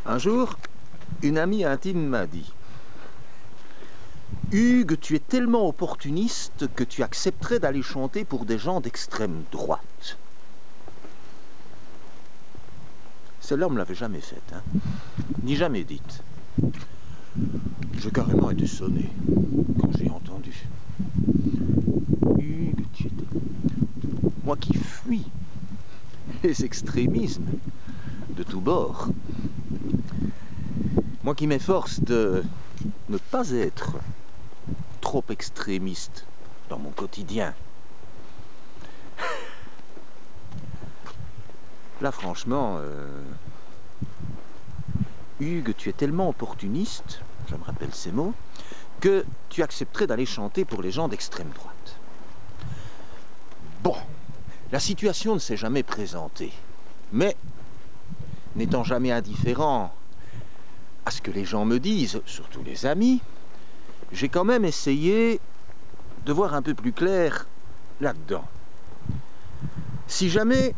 Un jour, une amie intime m'a dit « Hugues, tu es tellement opportuniste que tu accepterais d'aller chanter pour des gens d'extrême droite. » Celle-là, on ne me l'avait jamais faite, hein, ni jamais dite. J'ai carrément été sonné quand j'ai entendu. Hugues, tu étais... Moi qui fuis les extrémismes de tous bords. Moi qui m'efforce de ne pas être trop extrémiste dans mon quotidien. Là, franchement, Hugues, tu es tellement opportuniste, je me rappelle ces mots, que tu accepterais d'aller chanter pour les gens d'extrême droite. Bon, la situation ne s'est jamais présentée, mais n'étant jamais indifférent à ce que les gens me disent, surtout les amis, j'ai quand même essayé de voir un peu plus clair là-dedans. Si jamais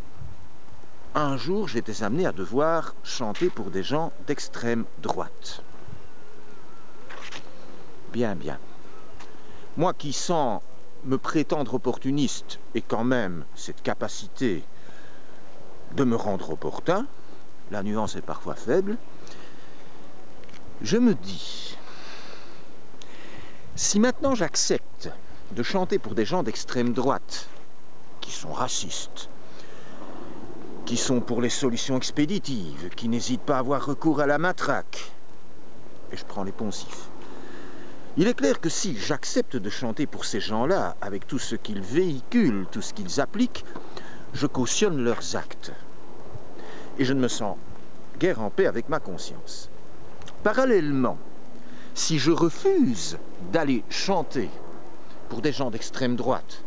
un jour j'étais amené à devoir chanter pour des gens d'extrême droite. Bien. Moi qui sens me prétendre opportuniste et quand même cette capacité de me rendre opportun, la nuance est parfois faible, je me dis, si maintenant j'accepte de chanter pour des gens d'extrême droite, qui sont racistes, qui sont pour les solutions expéditives, qui n'hésitent pas à avoir recours à la matraque, et je prends les poncifs, il est clair que si j'accepte de chanter pour ces gens-là, avec tout ce qu'ils véhiculent, tout ce qu'ils appliquent, je cautionne leurs actes. Et je ne me sens guère en paix avec ma conscience. Parallèlement, si je refuse d'aller chanter pour des gens d'extrême droite,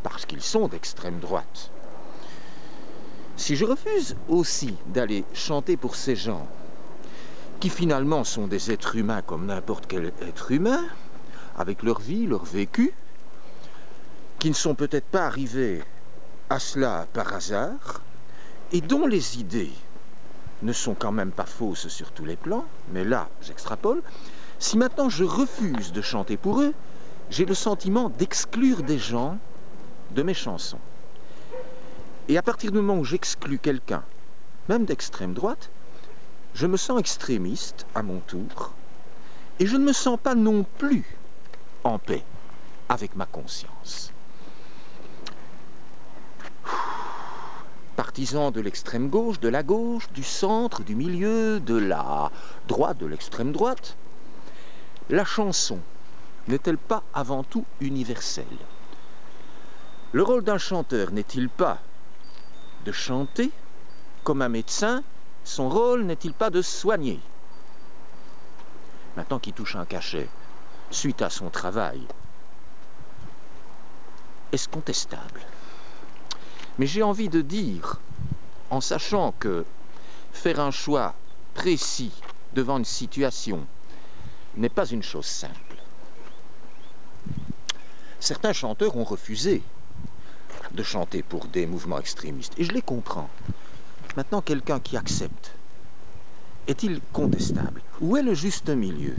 parce qu'ils sont d'extrême droite, si je refuse aussi d'aller chanter pour ces gens qui finalement sont des êtres humains comme n'importe quel être humain, avec leur vie, leur vécu, qui ne sont peut-être pas arrivés à cela par hasard, et dont les idées ne sont quand même pas fausses sur tous les plans, mais là, j'extrapole, si maintenant je refuse de chanter pour eux, j'ai le sentiment d'exclure des gens de mes chansons. Et à partir du moment où j'exclus quelqu'un, même d'extrême droite, je me sens extrémiste à mon tour, et je ne me sens pas non plus en paix avec ma conscience. Partisan de l'extrême gauche, de la gauche, du centre, du milieu, de la droite, de l'extrême droite, la chanson n'est-elle pas avant tout universelle? Le rôle d'un chanteur n'est-il pas de chanter comme un médecin? Son rôle n'est-il pas de soigner? Maintenant qu'il touche un cachet suite à son travail, est-ce contestable? Mais j'ai envie de dire, en sachant que faire un choix précis devant une situation n'est pas une chose simple. Certains chanteurs ont refusé de chanter pour des mouvements extrémistes, et je les comprends. Maintenant, quelqu'un qui accepte, est-il contestable? Où est le juste milieu?